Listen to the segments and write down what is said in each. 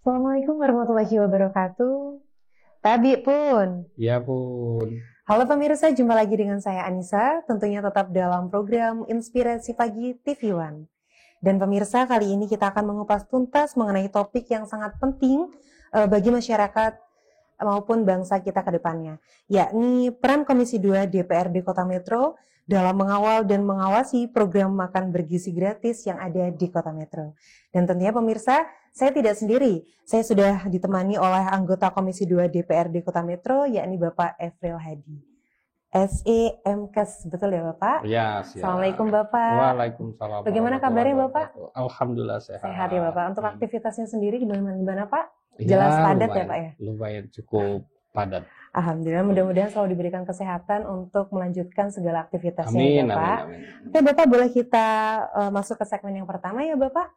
Assalamualaikum warahmatullahi wabarakatuh. Tabi pun. Ya pun. Halo pemirsa, jumpa lagi dengan saya Anissa, tentunya tetap dalam program Inspirasi Pagi TV One. Dan pemirsa, kali ini kita akan mengupas tuntas mengenai topik yang sangat penting bagi masyarakat maupun bangsa kita ke depannya, yakni peran Komisi 2 DPRD Kota Metro dalam mengawal dan mengawasi program makan bergizi gratis yang ada di Kota Metro. Dan tentunya pemirsa, saya tidak sendiri, saya sudah ditemani oleh anggota Komisi 2 DPRD Kota Metro, yakni Bapak Efril Hadi. SEMKes, betul ya Bapak? Ya, siap. Assalamualaikum Bapak. Waalaikumsalam. Bagaimana kabarnya Bapak? Alhamdulillah sehat. Sehat ya Bapak. Untuk aktivitasnya sendiri gimana Pak? Jelas padat ya Pak ya? Lumayan cukup padat. Alhamdulillah, mudah-mudahan selalu diberikan kesehatan untuk melanjutkan segala aktivitasnya Amin, ya Pak. amin. Oke Bapak, boleh kita masuk ke segmen yang pertama ya Bapak?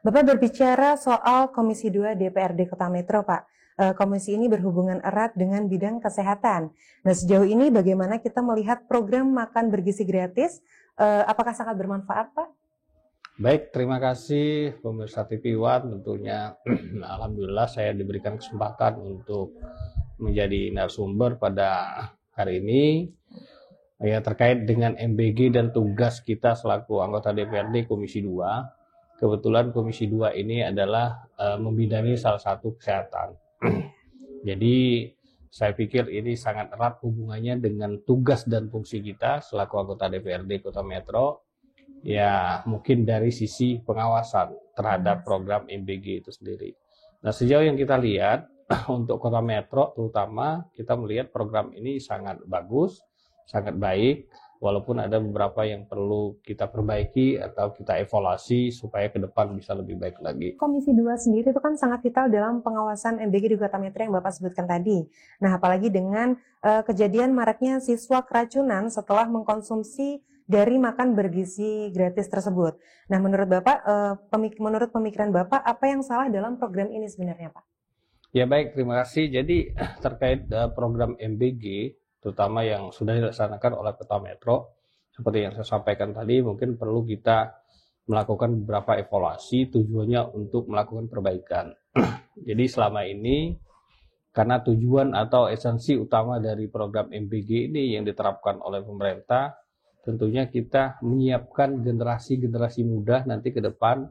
Bapak berbicara soal Komisi 2 DPRD Kota Metro Pak. Komisi ini berhubungan erat dengan bidang kesehatan. Nah sejauh ini bagaimana kita melihat program makan bergizi gratis? Apakah sangat bermanfaat Pak? Baik, terima kasih pemirsa TV One tentunya. Alhamdulillah saya diberikan kesempatan untuk menjadi narasumber pada hari ini ya terkait dengan MBG dan tugas kita selaku anggota DPRD Komisi 2. Kebetulan Komisi 2 ini adalah membidangi salah satu kesehatan. Jadi saya pikir ini sangat erat hubungannya dengan tugas dan fungsi kita selaku anggota DPRD Kota Metro. Ya mungkin dari sisi pengawasan terhadap program MBG itu sendiri. Nah sejauh yang kita lihat untuk Kota Metro terutama kita melihat program ini sangat bagus, sangat baik. Walaupun ada beberapa yang perlu kita perbaiki atau kita evaluasi supaya ke depan bisa lebih baik lagi. Komisi 2 sendiri itu kan sangat vital dalam pengawasan MBG di Kota Metro yang Bapak sebutkan tadi. Nah, apalagi dengan kejadian maraknya siswa keracunan setelah mengkonsumsi dari makan bergizi gratis tersebut. Nah, menurut Bapak, menurut pemikiran Bapak, apa yang salah dalam program ini sebenarnya, Pak? Ya baik, terima kasih. Jadi terkait program MBG, terutama yang sudah dilaksanakan oleh Kota Metro, seperti yang saya sampaikan tadi, mungkin perlu kita melakukan beberapa evaluasi tujuannya untuk melakukan perbaikan. Jadi selama ini, karena tujuan atau esensi utama dari program MBG ini yang diterapkan oleh pemerintah, tentunya kita menyiapkan generasi-generasi muda nanti ke depan,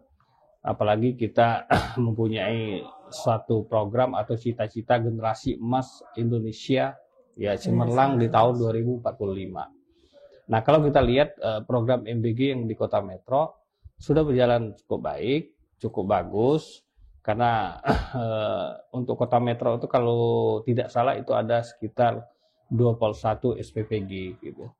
apalagi kita mempunyai suatu program atau cita-cita generasi emas Indonesia ya cemerlang di tahun 2045. Nah kalau kita lihat program MBG yang di Kota Metro sudah berjalan cukup baik, cukup bagus, karena untuk Kota Metro itu kalau tidak salah itu ada sekitar 21 SPPG gitu.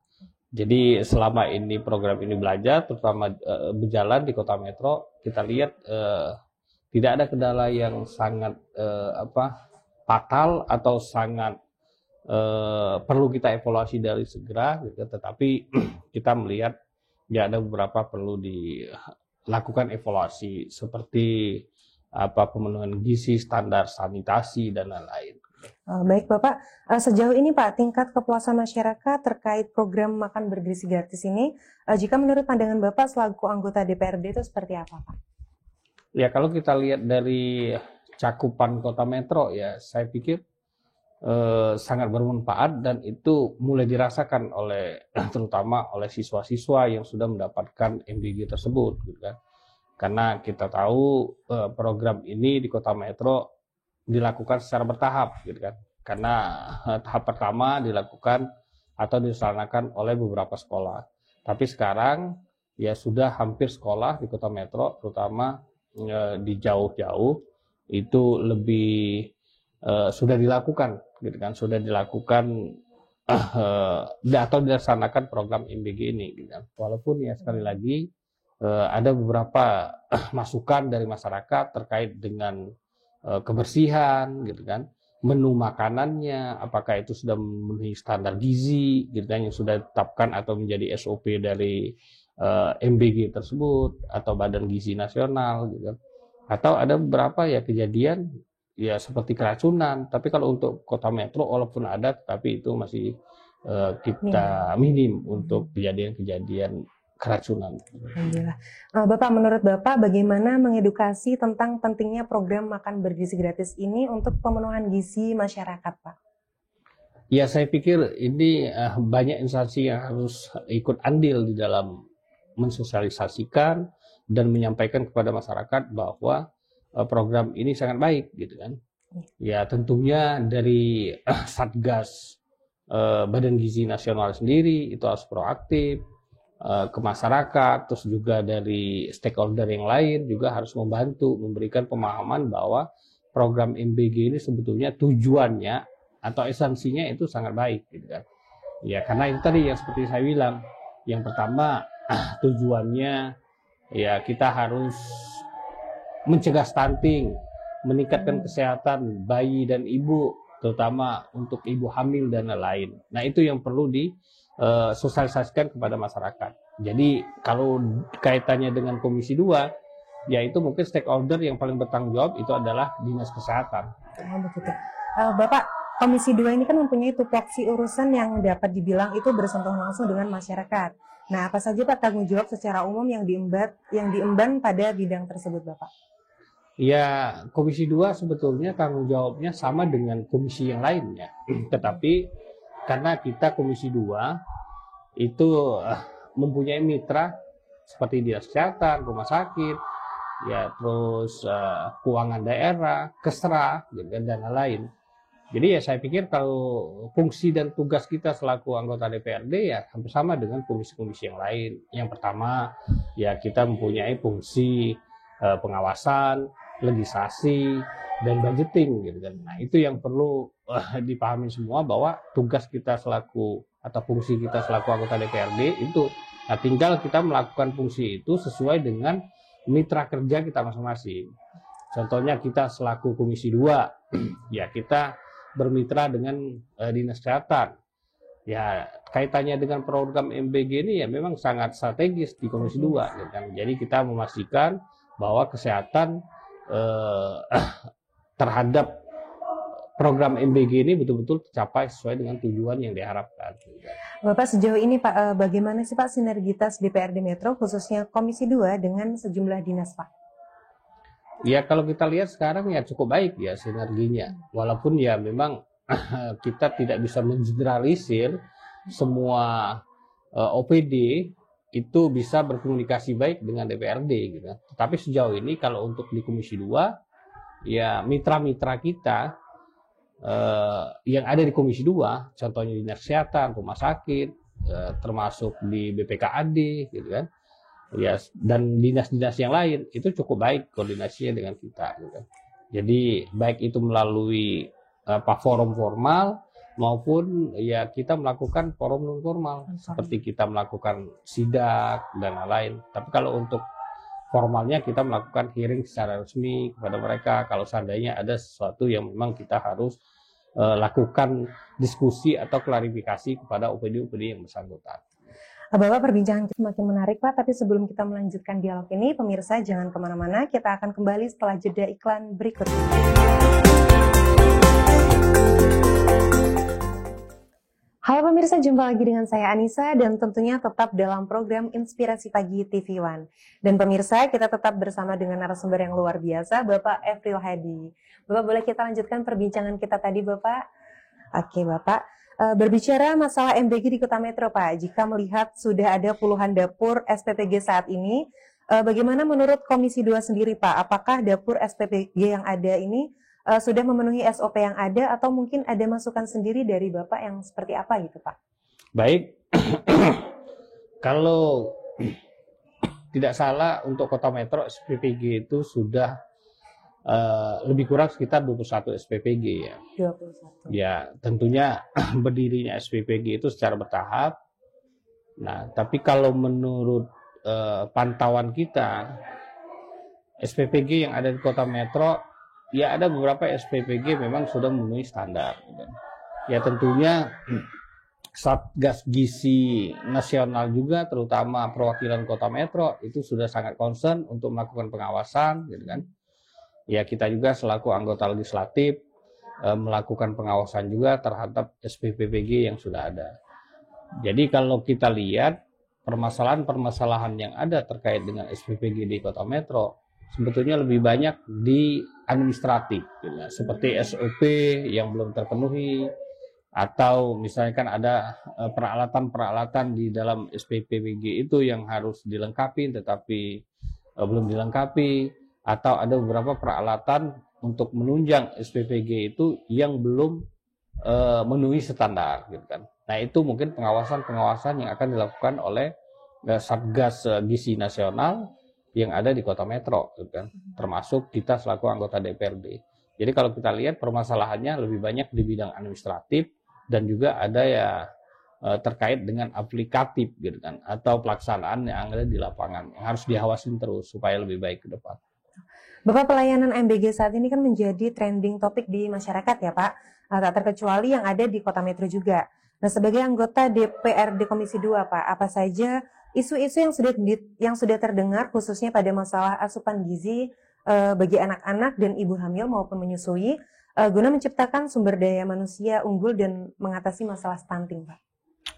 Jadi selama ini program ini belajar, terutama berjalan di Kota Metro, kita lihat tidak ada kendala yang sangat fatal atau sangat perlu kita evaluasi dari segera, gitu. Tetapi kita melihat ya ada beberapa perlu dilakukan evaluasi seperti pemenuhan gizi, standar sanitasi dan lain-lain. Baik Bapak, sejauh ini Pak, tingkat kepuasan masyarakat terkait program makan bergizi gratis ini, jika menurut pandangan Bapak selaku anggota DPRD itu seperti apa Pak? Ya kalau kita lihat dari cakupan Kota Metro ya saya pikir sangat bermanfaat dan itu mulai dirasakan oleh terutama oleh siswa-siswa yang sudah mendapatkan MBG tersebut gitu kan. Karena kita tahu program ini di Kota Metro dilakukan secara bertahap gitu kan. Karena tahap pertama dilakukan atau dilaksanakan oleh beberapa sekolah. Tapi sekarang ya sudah hampir sekolah di Kota Metro terutama di jauh-jauh itu lebih sudah dilakukan gitu kan, sudah dilakukan atau dilaksanakan program MBG ini gitu kan. Walaupun ya sekali lagi ada beberapa masukan dari masyarakat terkait dengan kebersihan gitu kan, menu makanannya apakah itu sudah memenuhi standar gizi gitu kan yang sudah ditetapkan atau menjadi SOP dari MBG tersebut atau Badan Gizi Nasional gitu kan. Atau ada beberapa ya kejadian ya seperti keracunan, tapi kalau untuk Kota Metro walaupun ada tapi itu masih kita minim untuk kejadian-kejadian keracunan. Alhamdulillah. Bapak, menurut Bapak bagaimana mengedukasi tentang pentingnya program makan bergizi gratis ini untuk pemenuhan gizi masyarakat, Pak? Ya, saya pikir ini banyak instansi yang harus ikut andil di dalam mensosialisasikan dan menyampaikan kepada masyarakat bahwa program ini sangat baik, gitu kan. Ya, tentunya dari Satgas Badan Gizi Nasional sendiri itu harus proaktif ke masyarakat, terus juga dari stakeholder yang lain juga harus membantu memberikan pemahaman bahwa program MBG ini sebetulnya tujuannya atau esensinya itu sangat baik, gitu kan. Ya, karena itu tadi yang seperti saya bilang, yang pertama tujuannya ya kita harus mencegah stunting, meningkatkan kesehatan bayi dan ibu, terutama untuk ibu hamil dan lain-lain. Nah, itu yang perlu disosialisasikan kepada masyarakat. Jadi kalau kaitannya dengan Komisi 2, yaitu mungkin stakeholder yang paling bertanggung jawab itu adalah Dinas Kesehatan. Begitu. Bapak, Komisi 2 ini kan mempunyai tupoksi urusan yang dapat dibilang itu bersentuhan langsung dengan masyarakat. Nah, apa saja Pak tanggung jawab secara umum yang diemban pada bidang tersebut, Bapak? Ya, Komisi 2 sebetulnya tanggung jawabnya sama dengan komisi yang lainnya. Tetapi karena kita Komisi 2 itu mempunyai mitra seperti Dinas Kesehatan, rumah sakit, ya terus keuangan daerah, Kesra, dan lain-lain. Jadi ya saya pikir kalau fungsi dan tugas kita selaku anggota DPRD ya hampir sama dengan komisi-komisi yang lain. Yang pertama ya kita mempunyai fungsi pengawasan, legislasi, dan budgeting, gitu kan. Nah, itu yang perlu dipahami semua bahwa tugas kita selaku atau fungsi kita selaku anggota DPRD itu, nah tinggal kita melakukan fungsi itu sesuai dengan mitra kerja kita masing-masing. Contohnya kita selaku Komisi 2, ya kita bermitra dengan Dinas Kesehatan. Ya, kaitannya dengan program MBG ini ya memang sangat strategis di Komisi 2, gitu kan. Jadi kita memastikan bahwa kesehatan terhadap program MBG ini betul-betul tercapai sesuai dengan tujuan yang diharapkan. Bapak, sejauh ini Pak, bagaimana sih Pak sinergitas DPRD Metro khususnya Komisi 2 dengan sejumlah dinas, Pak? Ya, kalau kita lihat sekarang ya cukup baik ya sinerginya. Walaupun ya memang kita tidak bisa mengeneralisir semua OPD itu bisa berkomunikasi baik dengan DPRD, gitu. Tapi sejauh ini kalau untuk di Komisi 2 ya mitra-mitra kita yang ada di Komisi 2, contohnya Dinas Kesehatan, rumah sakit, termasuk di BPKAD, gitu kan. Ya, dan dinas-dinas yang lain itu cukup baik koordinasinya dengan kita, gitu. Jadi baik itu melalui forum formal maupun ya kita melakukan forum non formal seperti kita melakukan sidak dan lain-lain. Tapi kalau untuk formalnya kita melakukan hearing secara resmi kepada mereka kalau seandainya ada sesuatu yang memang kita harus lakukan diskusi atau klarifikasi kepada OPD-OPD yang bersangkutan. Bapak, perbincangan kita semakin menarik Pak, tapi sebelum kita melanjutkan dialog ini, pemirsa jangan kemana-mana, kita akan kembali setelah jeda iklan berikut ini. Halo pemirsa, jumpa lagi dengan saya Anissa dan tentunya tetap dalam program Inspirasi Pagi TV One. Dan pemirsa, kita tetap bersama dengan narasumber yang luar biasa, Bapak Efril Hadi. Bapak, boleh kita lanjutkan perbincangan kita tadi, Bapak? Oke, Bapak. Berbicara masalah MBG di Kota Metro, Pak, jika melihat sudah ada puluhan dapur SPPG saat ini, bagaimana menurut Komisi 2 sendiri, Pak? Apakah dapur SPPG yang ada ini sudah memenuhi SOP yang ada atau mungkin ada masukan sendiri dari Bapak yang seperti apa gitu, Pak? Baik, kalau tidak salah untuk Kota Metro SPPG itu sudah lebih kurang sekitar 21 SPPG ya. 21. Ya, tentunya berdirinya SPPG itu secara bertahap. Nah, tapi kalau menurut pantauan kita, SPPG yang ada di Kota Metro, ya ada beberapa SPPG memang sudah memenuhi standar. Ya tentunya Satgas Gizi Nasional juga, terutama perwakilan Kota Metro, itu sudah sangat concern untuk melakukan pengawasan, gitu kan. Ya kita juga selaku anggota legislatif melakukan pengawasan juga terhadap SPPG yang sudah ada. Jadi kalau kita lihat permasalahan-permasalahan yang ada terkait dengan SPPG di Kota Metro sebetulnya lebih banyak di administratif, gitu, seperti SOP yang belum terpenuhi, atau misalnya kan ada peralatan-peralatan di dalam SPPG itu yang harus dilengkapi tetapi belum dilengkapi, atau ada beberapa peralatan untuk menunjang SPPG itu yang belum memenuhi standar, gitu kan. Nah, itu mungkin pengawasan-pengawasan yang akan dilakukan oleh Satgas Gizi Nasional yang ada di Kota Metro, gitu kan. Termasuk kita selaku anggota DPRD. Jadi kalau kita lihat permasalahannya lebih banyak di bidang administratif dan juga ada ya terkait dengan aplikatif, gitu kan, atau pelaksanaan yang ada di lapangan yang harus diawasin terus supaya lebih baik ke depan. Bapak, pelayanan MBG saat ini kan menjadi trending topik di masyarakat ya Pak, tak terkecuali yang ada di Kota Metro juga. Nah, sebagai anggota DPRD Komisi 2 Pak, apa saja isu-isu yang sudah terdengar khususnya pada masalah asupan gizi bagi anak-anak dan ibu hamil maupun menyusui guna menciptakan sumber daya manusia unggul dan mengatasi masalah stunting Pak?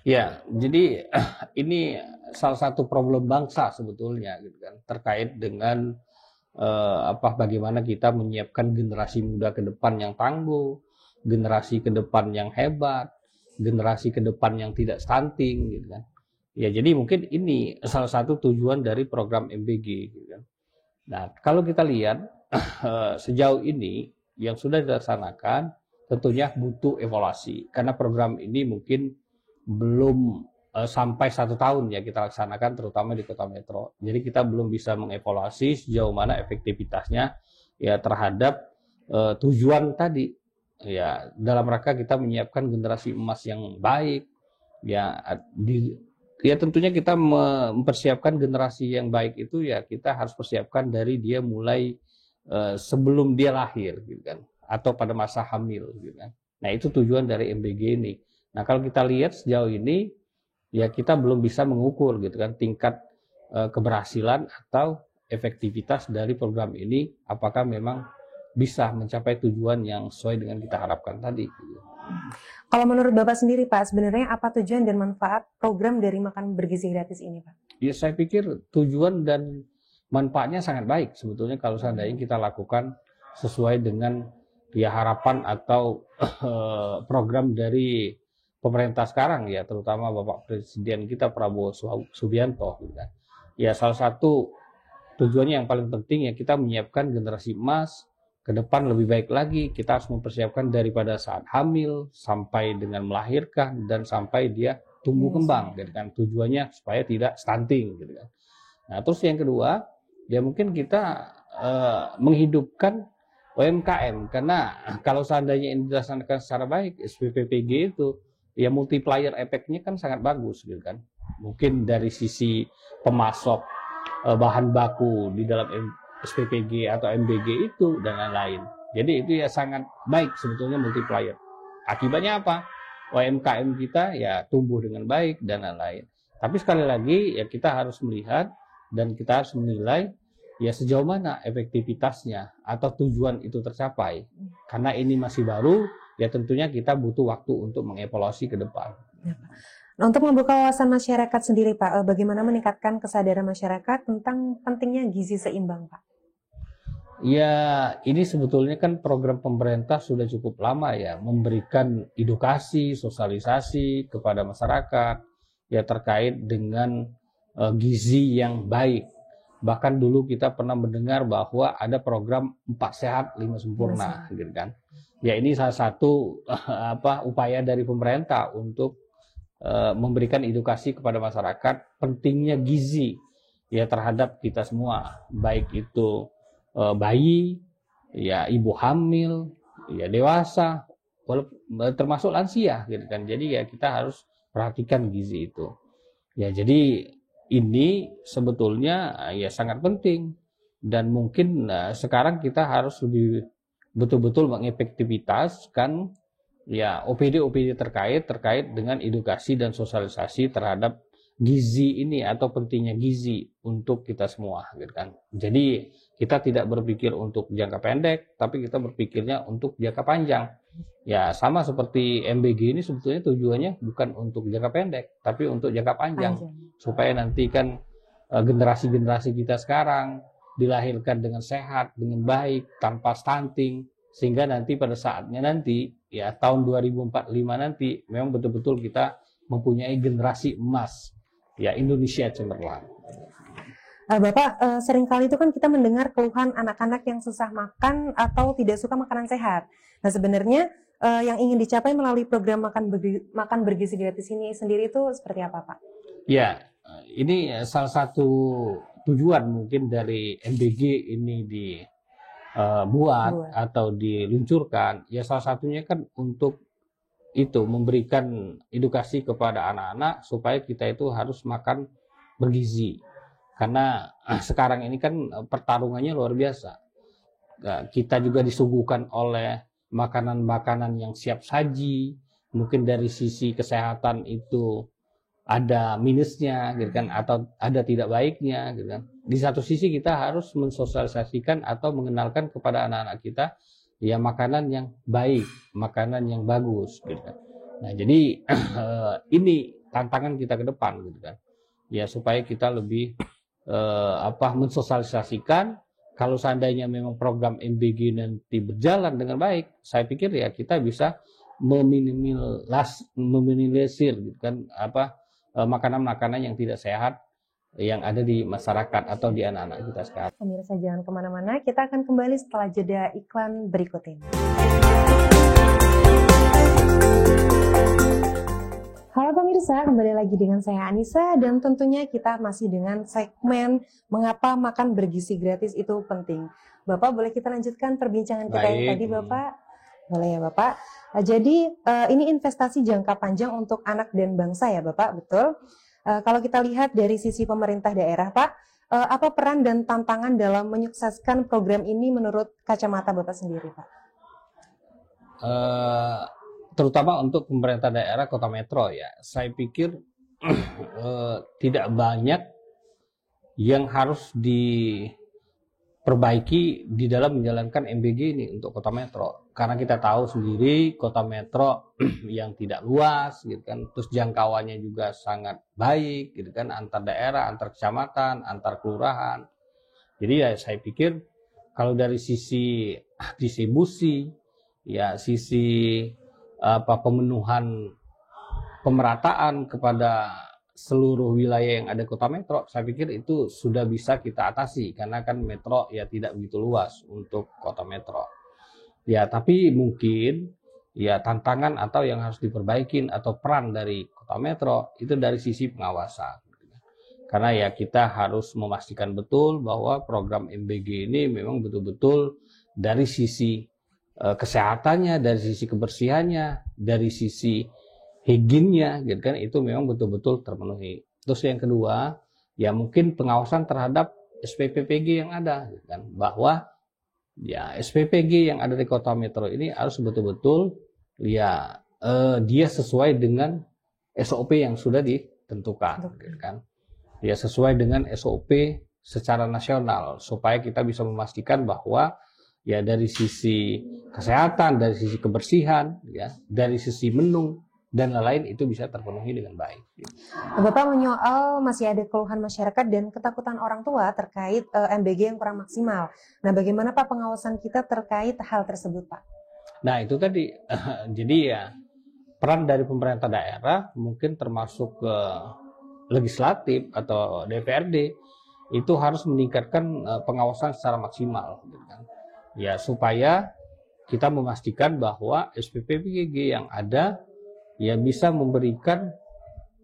Ya, jadi ini salah satu problem bangsa sebetulnya, gitu kan, terkait dengan bagaimana kita menyiapkan generasi muda ke depan yang tangguh, generasi ke depan yang hebat, generasi ke depan yang tidak stunting, gitu kan. Ya, jadi mungkin ini salah satu tujuan dari program MBG, gitu kan. Nah, kalau kita lihat sejauh ini yang sudah dilaksanakan tentunya butuh evaluasi karena program ini mungkin belum sampai 1 tahun ya kita laksanakan, terutama di Kota Metro. Jadi kita belum bisa mengevaluasi sejauh mana efektivitasnya ya terhadap tujuan tadi, ya dalam rangka kita menyiapkan generasi emas yang baik, ya tentunya kita mempersiapkan generasi yang baik itu ya kita harus persiapkan dari dia mulai sebelum dia lahir, gitu kan, atau pada masa hamil, gitu kan. Nah, itu tujuan dari MBG ini. Nah, kalau kita lihat sejauh ini ya kita belum bisa mengukur, gitu kan, tingkat keberhasilan atau efektivitas dari program ini, apakah memang bisa mencapai tujuan yang sesuai dengan kita harapkan tadi. Kalau menurut Bapak sendiri Pak, sebenarnya apa tujuan dan manfaat program dari makan bergizi gratis ini Pak? Ya, saya pikir tujuan dan manfaatnya sangat baik sebetulnya kalau seandainya kita lakukan sesuai dengan ya harapan atau program dari pemerintah sekarang ya, terutama Bapak Presiden kita Prabowo Subianto, gitu kan. Ya, salah satu tujuannya yang paling penting ya kita menyiapkan generasi emas ke depan lebih baik lagi. Kita harus mempersiapkan daripada saat hamil sampai dengan melahirkan dan sampai dia tumbuh kembang, gitu kan. Tujuannya supaya tidak stunting, gitu kan. Nah, terus yang kedua ya mungkin kita menghidupkan UMKM, karena kalau seandainya ini dilaksanakan secara baik SPPG itu ya multiplier efeknya kan sangat bagus, gitu kan. Mungkin dari sisi pemasok bahan baku di dalam SPPG atau MBG itu dan lain-lain. Jadi itu ya sangat baik sebetulnya multiplier. Akibatnya apa? UMKM kita ya tumbuh dengan baik dan lain-lain. Tapi sekali lagi ya kita harus melihat dan kita harus menilai ya sejauh mana efektivitasnya atau tujuan itu tercapai. Karena ini masih baru, ya tentunya kita butuh waktu untuk mengevaluasi ke depan. Nah, untuk membuka wawasan masyarakat sendiri Pak, bagaimana meningkatkan kesadaran masyarakat tentang pentingnya gizi seimbang Pak? Ya, ini sebetulnya kan program pemerintah sudah cukup lama ya, memberikan edukasi, sosialisasi kepada masyarakat ya terkait dengan gizi yang baik. Bahkan dulu kita pernah mendengar bahwa ada program 4 sehat 5 sempurna, gitu kan. Ya, ini salah satu upaya dari pemerintah untuk memberikan edukasi kepada masyarakat pentingnya gizi ya terhadap kita semua, baik itu bayi, ya ibu hamil, ya dewasa, termasuk lansia, gitu kan. Jadi ya kita harus perhatikan gizi itu. Ya, jadi ini sebetulnya ya sangat penting dan mungkin sekarang kita harus lebih betul-betul mengefektivitaskan ya OPD terkait dengan edukasi dan sosialisasi terhadap gizi ini atau pentingnya gizi untuk kita semua gitu kan. Jadi kita tidak berpikir untuk jangka pendek, tapi kita berpikirnya untuk jangka panjang. Ya sama seperti MBG ini sebetulnya tujuannya bukan untuk jangka pendek, tapi untuk jangka panjang. Supaya nanti kan generasi-generasi kita sekarang dilahirkan dengan sehat, dengan baik, tanpa stunting, sehingga nanti pada saatnya nanti ya tahun 2045 nanti memang betul-betul kita mempunyai generasi emas ya Indonesia cemerlang. Bapak, seringkali itu kan kita mendengar keluhan anak-anak yang susah makan atau tidak suka makanan sehat. Nah sebenarnya yang ingin dicapai melalui program makan bergizi gratis ini sendiri itu seperti apa Pak? Ya, ini salah satu tujuan mungkin dari MBG ini dibuat atau diluncurkan. Ya salah satunya kan untuk itu memberikan edukasi kepada anak-anak supaya kita itu harus makan bergizi. Karena sekarang ini kan pertarungannya luar biasa. Kita juga disuguhkan oleh makanan-makanan yang siap saji, mungkin dari sisi kesehatan itu ada minusnya, gitu kan, atau ada tidak baiknya, gitu kan. Di satu sisi kita harus mensosialisasikan atau mengenalkan kepada anak-anak kita ya makanan yang baik, makanan yang bagus, gitu kan. Nah jadi ini tantangan kita ke depan, gitu kan. Ya supaya kita lebih mensosialisasikan. Kalau seandainya memang program MBG nanti berjalan dengan baik, saya pikir ya kita bisa meminimalisir gitu kan makanan-makanan yang tidak sehat yang ada di masyarakat atau di anak-anak kita sekarang. Pemirsa jangan kemana-mana, kita akan kembali setelah jeda iklan berikut ini. Halo pemirsa, kembali lagi dengan saya Anissa dan tentunya kita masih dengan segmen mengapa makan bergizi gratis itu penting. Bapak boleh kita lanjutkan perbincangan kita yang tadi Bapak? Boleh ya Bapak. Jadi ini investasi jangka panjang untuk anak dan bangsa ya Bapak, betul? Kalau kita lihat dari sisi pemerintah daerah Pak, apa peran dan tantangan dalam menyukseskan program ini menurut kacamata Bapak sendiri Pak? Terutama untuk pemerintah daerah kota metro ya, saya pikir tidak banyak yang harus diperbaiki di dalam menjalankan MBG ini untuk kota metro. Karena kita tahu sendiri kota metro yang tidak luas, gitu kan, terus jangkauannya juga sangat baik, gitu kan, antar daerah, antar kecamatan, antar kelurahan. Jadi ya saya pikir kalau dari sisi distribusi, ya sisi pemenuhan pemerataan kepada seluruh wilayah yang ada kota metro, saya pikir itu sudah bisa kita atasi karena kan metro ya tidak begitu luas untuk kota metro. Ya tapi mungkin ya tantangan atau yang harus diperbaikin atau peran dari kota metro itu dari sisi pengawasan. Karena ya kita harus memastikan betul bahwa program MBG ini memang betul-betul dari sisi kesehatannya, dari sisi kebersihannya, dari sisi hygiene-nya, gitu kan, itu memang betul-betul terpenuhi. Terus yang kedua, ya mungkin pengawasan terhadap SPPPG yang ada, gitu kan, bahwa ya SPPG yang ada di kota metro ini harus betul-betul ya dia sesuai dengan SOP yang sudah ditentukan, gitu kan, ya sesuai dengan SOP secara nasional supaya kita bisa memastikan bahwa ya dari sisi kesehatan, dari sisi kebersihan, ya dari sisi menu dan lain-lain itu bisa terpenuhi dengan baik. Bapak menyoal masih ada keluhan masyarakat dan ketakutan orang tua terkait MBG yang kurang maksimal. Nah, bagaimana Pak pengawasan kita terkait hal tersebut, Pak? Nah, itu tadi jadi ya peran dari pemerintah daerah mungkin termasuk legislatif atau DPRD itu harus meningkatkan pengawasan secara maksimal, gitu kan. Ya supaya kita memastikan bahwa SPPPG yang ada ya bisa memberikan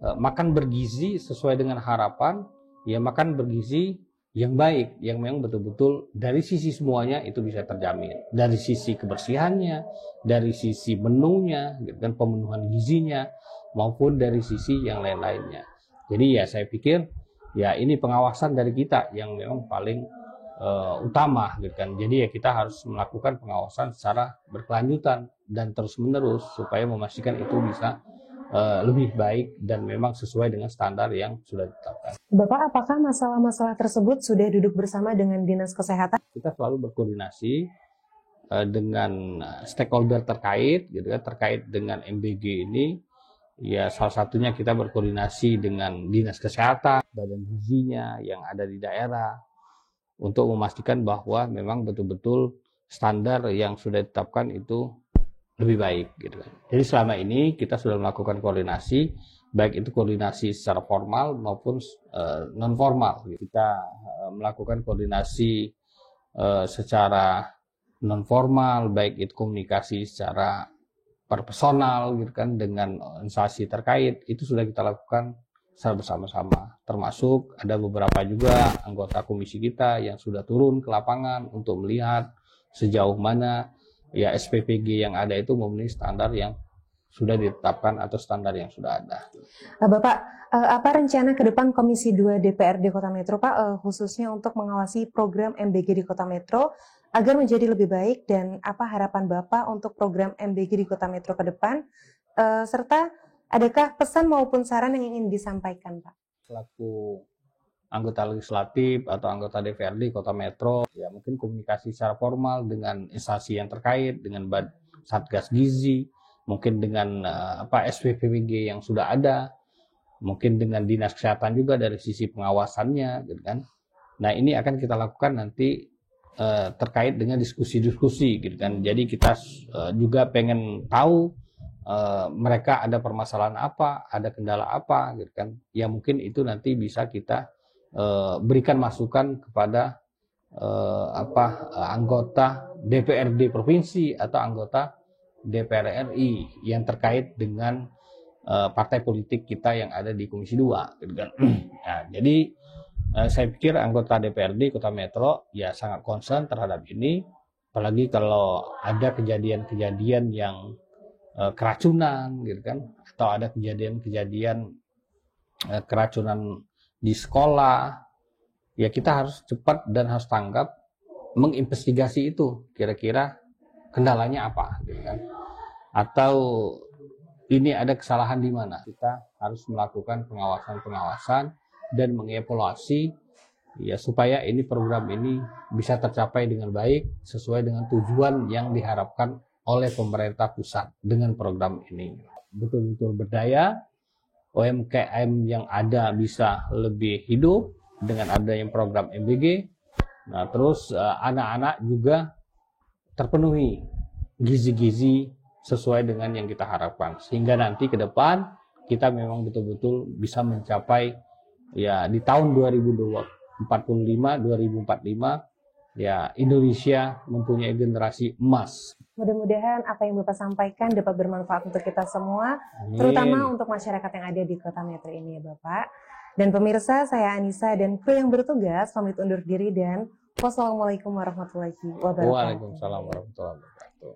makan bergizi sesuai dengan harapan, ya makan bergizi yang baik, yang memang betul-betul dari sisi semuanya itu bisa terjamin, dari sisi kebersihannya, dari sisi menunya, gitu kan, pemenuhan gizinya, maupun dari sisi yang lain-lainnya. Jadi ya saya pikir ya ini pengawasan dari kita yang memang paling utama, gitu kan. Jadi ya kita harus melakukan pengawasan secara berkelanjutan dan terus-menerus supaya memastikan itu bisa lebih baik dan memang sesuai dengan standar yang sudah ditetapkan. Bapak, apakah masalah-masalah tersebut sudah duduk bersama dengan Dinas Kesehatan? Kita selalu berkoordinasi dengan stakeholder terkait, gitu kan, terkait dengan MBG ini. Ya, salah satunya kita berkoordinasi dengan Dinas Kesehatan, badan gizinya yang ada di daerah, untuk memastikan bahwa memang betul-betul standar yang sudah ditetapkan itu lebih baik, gitu kan. Jadi selama ini kita sudah melakukan koordinasi, baik itu koordinasi secara formal maupun non formal. Kita melakukan koordinasi secara non formal, baik itu komunikasi secara per personal, gitu kan, dengan instansi terkait, itu sudah kita lakukan secara bersama-sama. Termasuk ada beberapa juga anggota komisi kita yang sudah turun ke lapangan untuk melihat sejauh mana ya SPPG yang ada itu memenuhi standar yang sudah ditetapkan atau standar yang sudah ada. Bapak, apa rencana ke depan Komisi 2 DPRD Kota Metro, Pak, khususnya untuk mengawasi program MBG di Kota Metro agar menjadi lebih baik, dan apa harapan Bapak untuk program MBG di Kota Metro ke depan, serta adakah pesan maupun saran yang ingin disampaikan, Pak? Selaku anggota legislatif atau anggota DPRD Kota Metro, ya mungkin komunikasi secara formal dengan instansi yang terkait, dengan Satgas Gizi, mungkin dengan SPPG yang sudah ada, mungkin dengan Dinas Kesehatan juga dari sisi pengawasannya, gitu kan. Nah, ini akan kita lakukan nanti terkait dengan diskusi-diskusi, gitu kan. Jadi kita juga pengen tahu mereka ada permasalahan apa, ada kendala apa, gitu kan. Ya mungkin itu nanti bisa kita berikan masukan kepada anggota DPRD provinsi atau anggota DPR RI yang terkait dengan partai politik kita yang ada di Komisi 2, gitu kan. Nah, jadi saya pikir anggota DPRD Kota Metro ya sangat concern terhadap ini, apalagi kalau ada kejadian-kejadian yang keracunan, gitu kan, atau ada kejadian-kejadian keracunan di sekolah, ya kita harus cepat dan harus tanggap menginvestigasi itu, kira-kira kendalanya apa, gitu kan, atau ini ada kesalahan di mana. Kita harus melakukan pengawasan dan mengevaluasi ya supaya ini program ini bisa tercapai dengan baik sesuai dengan tujuan yang diharapkan oleh pemerintah pusat dengan program ini. Betul-betul berdaya, UMKM yang ada bisa lebih hidup dengan adanya program MBG. Nah, terus anak-anak juga terpenuhi gizi-gizi sesuai dengan yang kita harapkan. Sehingga nanti ke depan kita memang betul-betul bisa mencapai ya di tahun 2045, ya Indonesia mempunyai generasi emas. Mudah-mudahan apa yang Bapak sampaikan dapat bermanfaat untuk kita semua, Amin. Terutama untuk masyarakat yang ada di Kota Metro ini ya Bapak. Dan pemirsa, saya Anissa dan kru yang bertugas pamit undur diri dan wassalamualaikum warahmatullahi wabarakatuh. Waalaikumsalam warahmatullahi wabarakatuh.